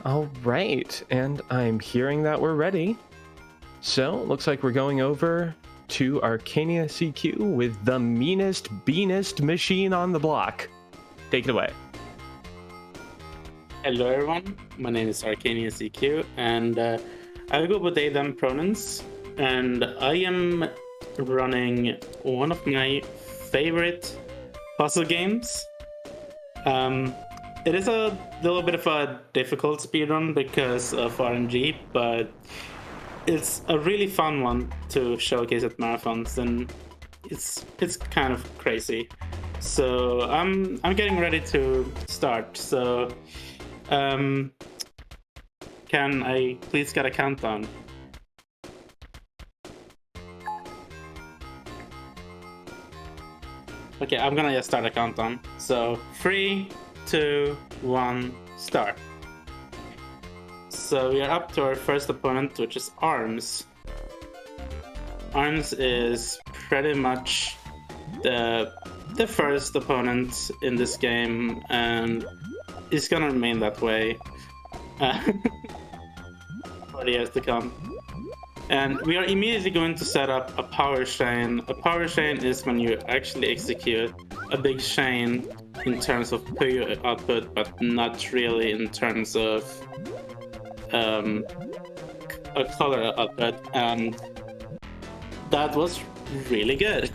All right, and I'm hearing that we're ready. So, looks like we're going over to ArcaniaCQ with the meanest, beanest machine on the block. Take it away. Hello everyone, my name is ArcaniaCQ and I will go with they them pronouns, and I am running one of my favorite puzzle games. It is a little bit of a difficult speedrun because of RNG, but it's a really fun one to showcase at marathons, and it's kind of crazy. So I'm getting ready to start. So can I please get a countdown? Okay, I'm gonna just start a countdown. So 3, 2, 1, start. So we are up to our first opponent, which is Arms. Arms is pretty much the first opponent in this game, and it's gonna remain that way for the years to come. And we are immediately going to set up a power chain. A power chain is when you actually execute a big chain in terms of Puyo output, but not really in terms of a color output. And that was really good.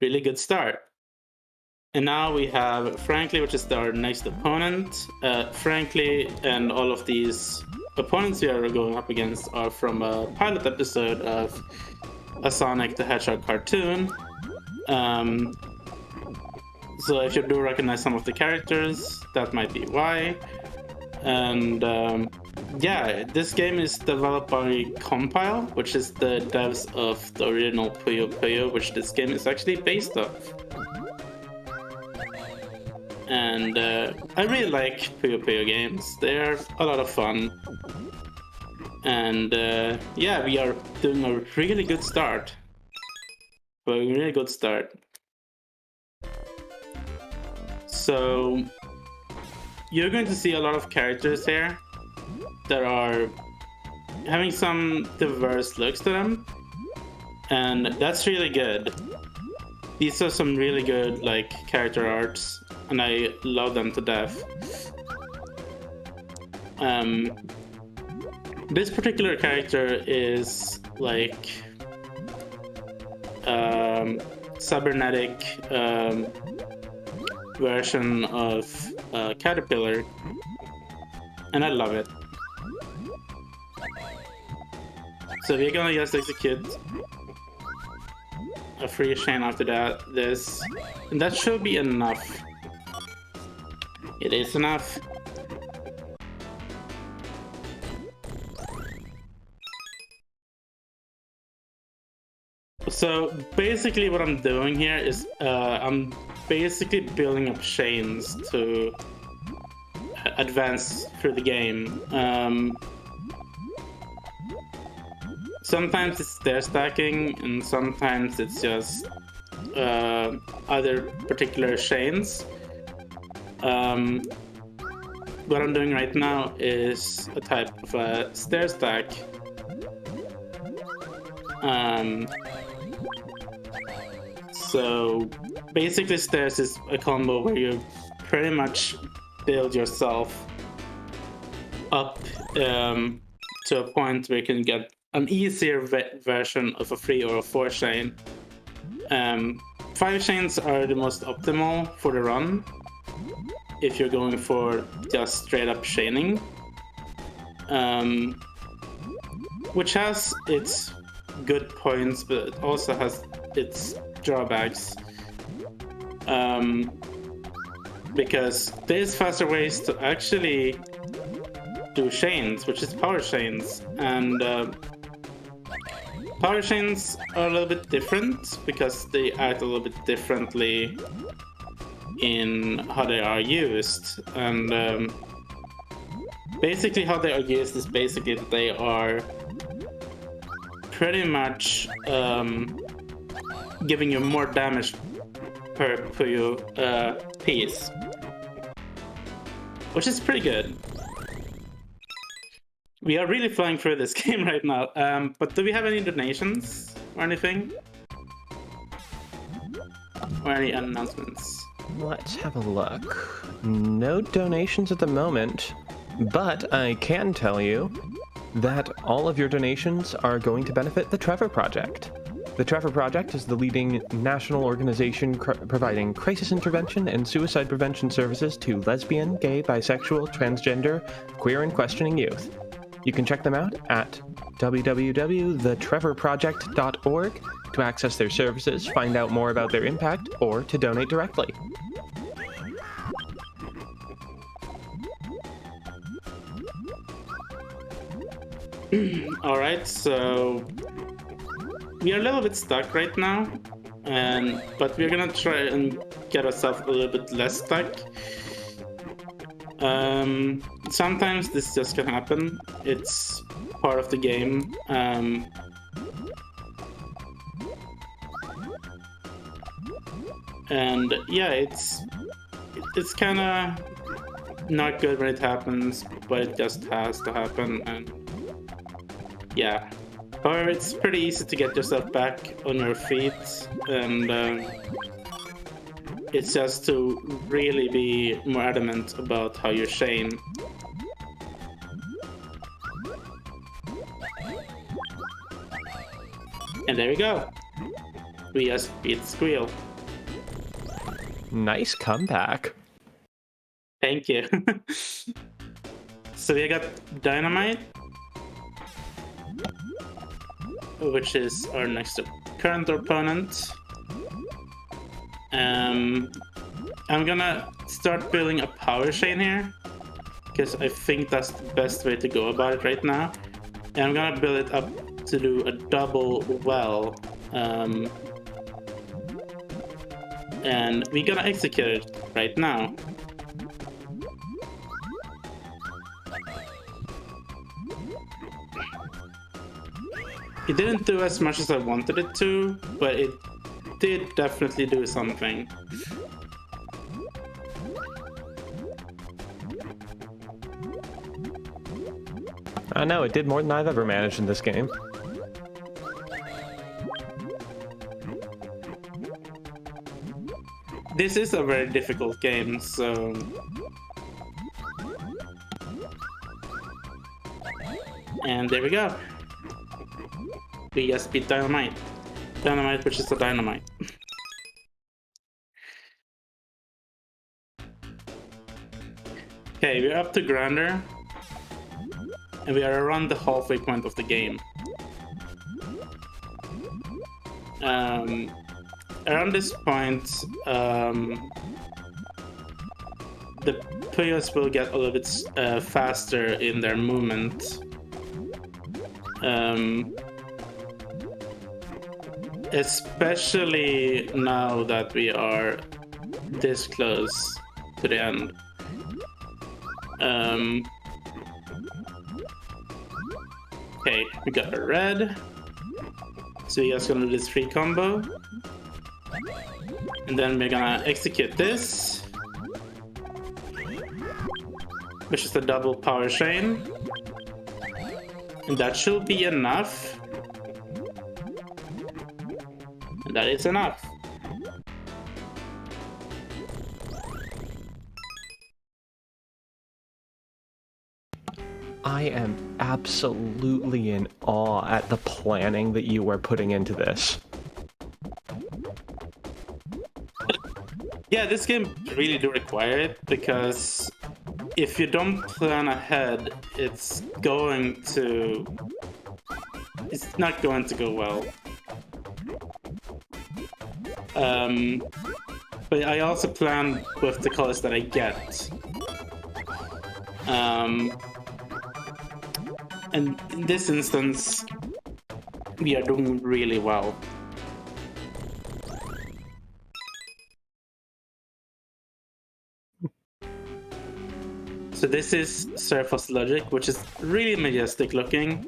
Really good start. And now we have Frankly, which is our next opponent. Frankly and all of these opponents we are going up against are from a pilot episode of a Sonic the Hedgehog cartoon. So if you do recognize some of the characters, that might be why. And yeah, this game is developed by Compile, which is the devs of the original Puyo Puyo, which this game is actually based off. And I really like Puyo Puyo games. They're a lot of fun. And yeah, we are doing a really good start. So you're going to see a lot of characters here that are having some diverse looks to them, and that's really good. These are some really good character arts, and I love them to death. This particular character is cybernetic version of Caterpillar, and I love it. So we're gonna just execute a free chain after this, and that should be enough. It is enough. So basically what I'm doing here is I'm basically building up chains to advance through the game. Sometimes it's stair stacking, and sometimes it's just other particular chains. What I'm doing right now is a type of a stair stack. So basically stairs is a combo where you pretty much build yourself up to a point where you can get an easier version of a 3 or a 4 chain. 5 chains are the most optimal for the run if you're going for just straight up chaining, which has its good points, but it also has its drawbacks, because there's faster ways to actually do chains, which is power chains, and power chains are a little bit different because they act a little bit differently in how they are used. And basically how they are used is basically that they are pretty much giving you more damage per your piece, which is pretty good. We are really flying through this game right now. But do we have any donations or anything? Or any announcements? Let's have a look. No donations at the moment, but I can tell you that all of your donations are going to benefit the Trevor Project. The Trevor Project is the leading national organization providing crisis intervention and suicide prevention services to lesbian, gay, bisexual, transgender, queer, and questioning youth. You can check them out at www.thetrevorproject.org to access their services, find out more about their impact, or to donate directly. All right, so we are a little bit stuck right now, but we're gonna try and get ourselves a little bit less stuck. Sometimes this just can happen. It's part of the game. And yeah, it's kind of not good when it happens, but it just has to happen. And yeah, however, it's pretty easy to get yourself back on your feet, and it's just to really be more adamant about how you're Shane. And there we go. We just beat Squeal. Nice comeback. Thank you. So we got Dynamite, which is our next current opponent. I'm gonna start building a power chain here, because I think that's the best way to go about it right now. And I'm gonna build it up to do a double well. And we're gonna execute it right now. It didn't do as much as I wanted it to, but it did definitely do something. I know, it did more than I've ever managed in this game. This is a very difficult game, so... And there we go. We just beat Dynamite. Dynamite, which is a dynamite. Okay, we're up to Grander. And we are around the halfway point of the game. Around this point, the players will get a little bit faster in their movement. Especially now that we are this close to the end. Okay, we got a red. So we're just gonna do this free combo. And then we're gonna execute this, which is the double power chain. And that should be enough. And that is enough. I am absolutely in awe at the planning that you are putting into this. Yeah, this game really do require it, because if you don't plan ahead, it's not going to go well. But I also plan with the colors that I get. And in this instance, we are doing really well. So this is Surface Logic, which is really majestic looking.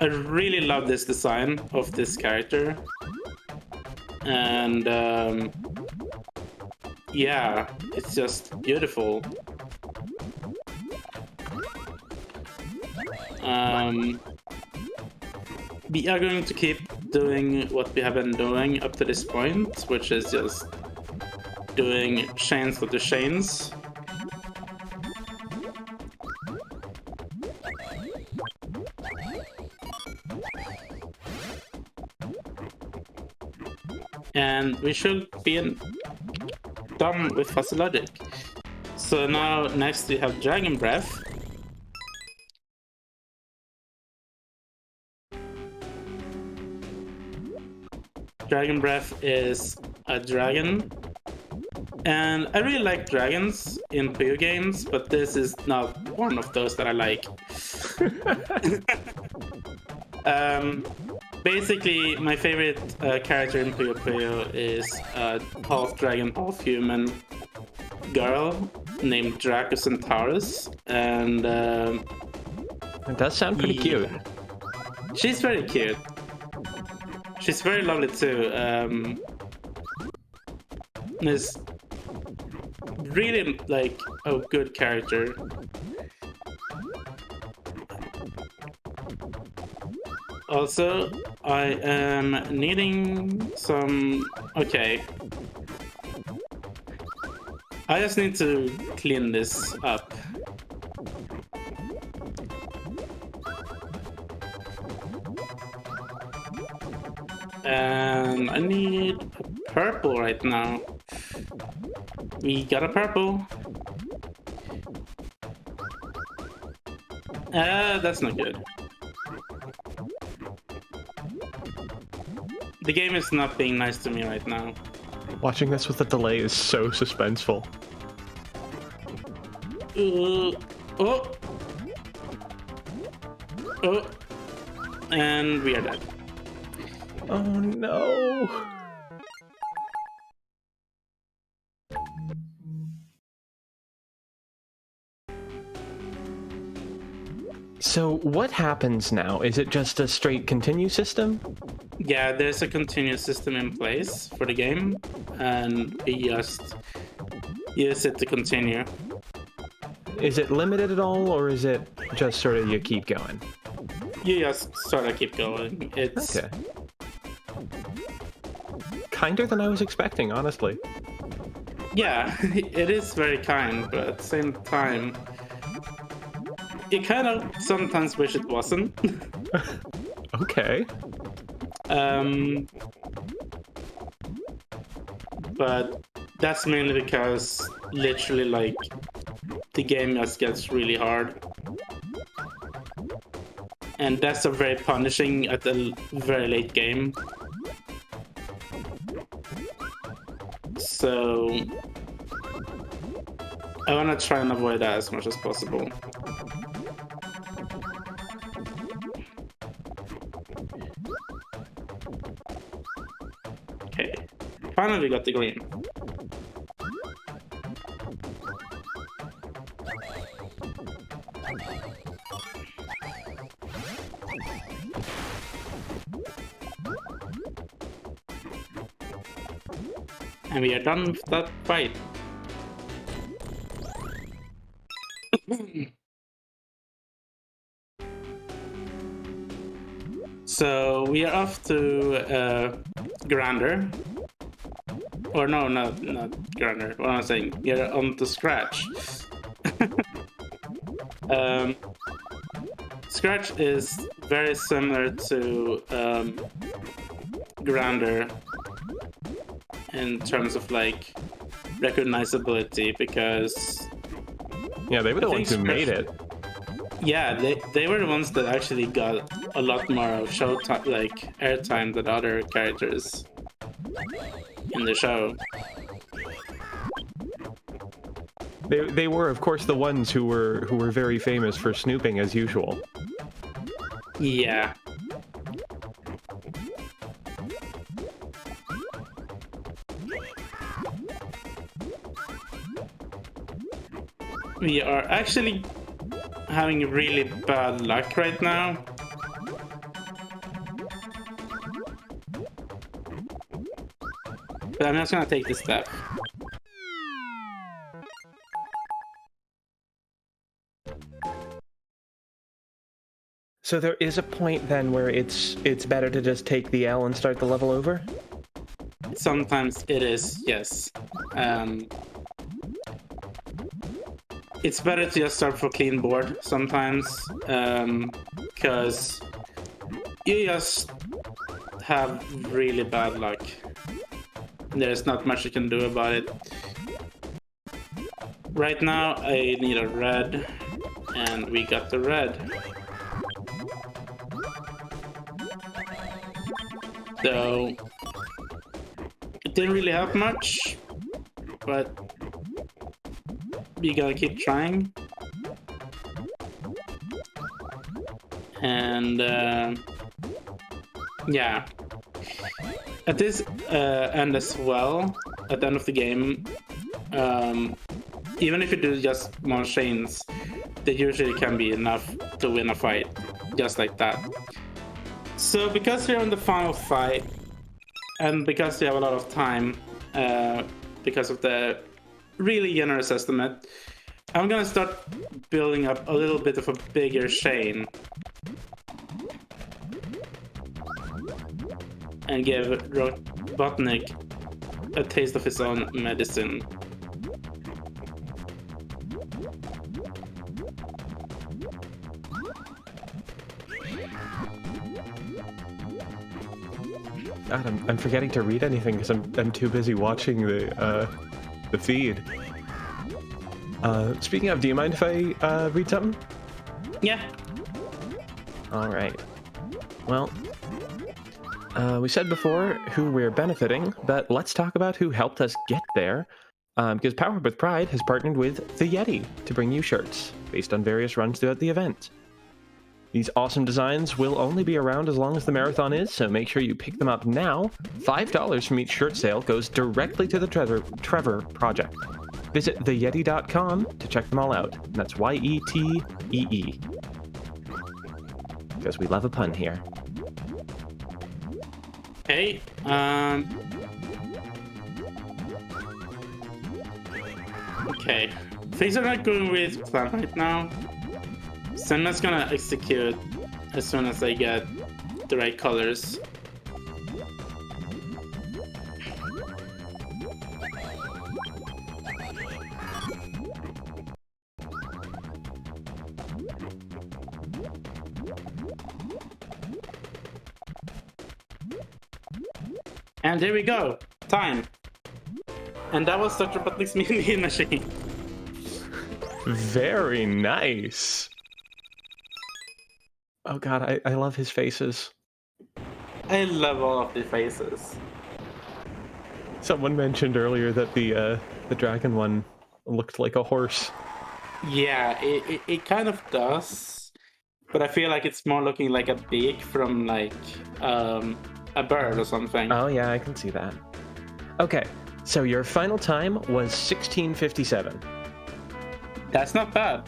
I really love this design of this character. And yeah, it's just beautiful. We are going to keep doing what we have been doing up to this point, which is just doing chains after chains. And we should be done with Fuzzy Logic. So now next we have Dragon Breath. Dragon Breath is a dragon. And I really like dragons in Puyo games, but this is not one of those that I like. Basically, my favorite character in Puyo Puyo is a half dragon, half human girl named Draco Centaurus, and it does sound pretty cute. She's very cute. She's very lovely too. Is really like a good character. Also, I am needing some... Okay. I just need to clean this up. And I need a purple right now. We got a purple. That's not good. The game is not being nice to me right now. Watching this with a delay is so suspenseful. Oh! Oh! And we are dead. Oh no! So what happens now? Is it just a straight continue system? Yeah, there's a continuous system in place for the game, and we just use it to continue. Is it limited at all, or is it just sort of you keep going? You just sort of keep going. It's okay. Kinder than I was expecting, honestly. Yeah, it is very kind, but at the same time, you kind of sometimes wish it wasn't. Okay. But that's mainly because literally like the game just gets really hard. And that's a very punishing at the very late game. So I want to try and avoid that as much as possible. Okay, finally got the green. And we are done with that fight. So we are off to Grander. Or no, not Grander. What am I saying? We are on to Scratch. Scratch is very similar to Grander in terms of like recognizability, because yeah, they were the ones who made it. Yeah, they were the ones that actually got a lot more of show time, like airtime, than other characters in the show. They were, of course, the ones who were very famous for snooping as usual. Yeah. We are actually having really bad luck right now. But I'm just gonna take this step. So there is a point then where it's better to just take the L and start the level over? Sometimes it is, yes. It's better to just start for clean board sometimes, because you just have really bad luck. There's not much you can do about it. Right now I need a red, and we got the red. So it didn't really help much, but we gotta keep trying. And yeah, at this end as well, at the end of the game, even if you do just more chains, they usually can be enough to win a fight, just like that. So because we're in the final fight, and because we have a lot of time, because of the really generous estimate, I'm gonna start building up a little bit of a bigger chain and give Robotnik a taste of his own medicine. God, I'm forgetting to read anything because I'm too busy watching the feed. Speaking of, do you mind if I read something? Yeah. All right. Well, we said before who we're benefiting, but let's talk about who helped us get there. Because Powered with Pride has partnered with the Yeti to bring you shirts based on various runs throughout the event. These awesome designs will only be around as long as the marathon is, so make sure you pick them up now. $5 from each shirt sale goes directly to the Trevor Project. Visit theyeti.com to check them all out. That's YETEE. Because we love a pun here. Hey, okay. Things are not going with plan right now. So I'm just gonna execute as soon as I get the right colors. And there we go. Time. And that was Dr. Robotnik's mean machine. Very nice. Oh god, I love his faces. I love all of the faces. Someone mentioned earlier that the dragon one looked like a horse. Yeah, it kind of does, but I feel like it's more looking like a beak from like a bird or something. Oh yeah, I can see that. Okay, so your final time was 16:57. That's not bad.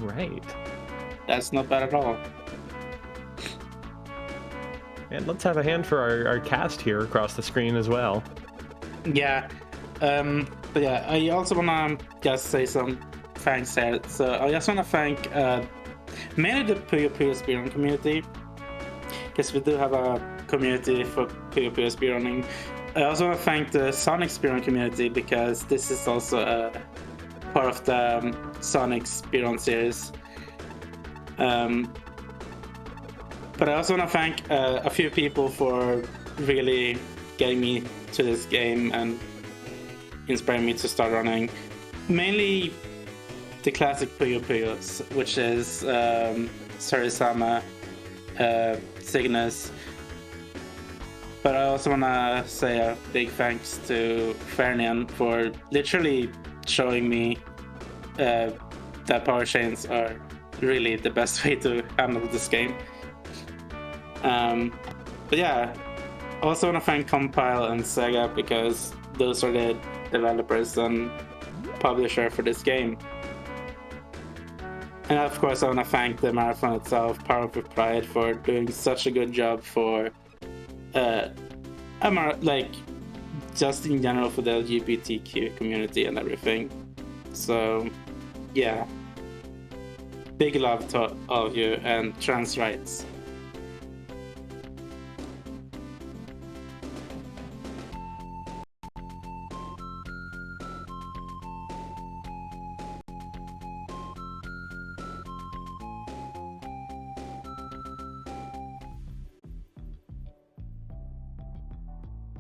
All right. That's not bad at all. And let's have a hand for our cast here across the screen as well. Yeah. But yeah, I also wanna just say some thanks here. So I just wanna thank mainly the Puyo Puyo speedrun community, because we do have a community for Puyo Puyo speedrunning. I also want to thank the Sonic speedrun community, because this is also a part of the Sonic speedrun series. But I also want to thank a few people for really getting me to this game and inspiring me to start running. Mainly the classic Puyo Puyos, which is Sarisama, Cygnus. But I also want to say a big thanks to Fernian for literally showing me that power chains are really the best way to handle this game. But yeah, I also want to thank Compile and Sega, because those are the developers and publisher for this game. And of course I want to thank the marathon itself, Powered with Pride, for doing such a good job for like just in general for the LGBTQ community and everything. So yeah, big love to all of you and trans rights.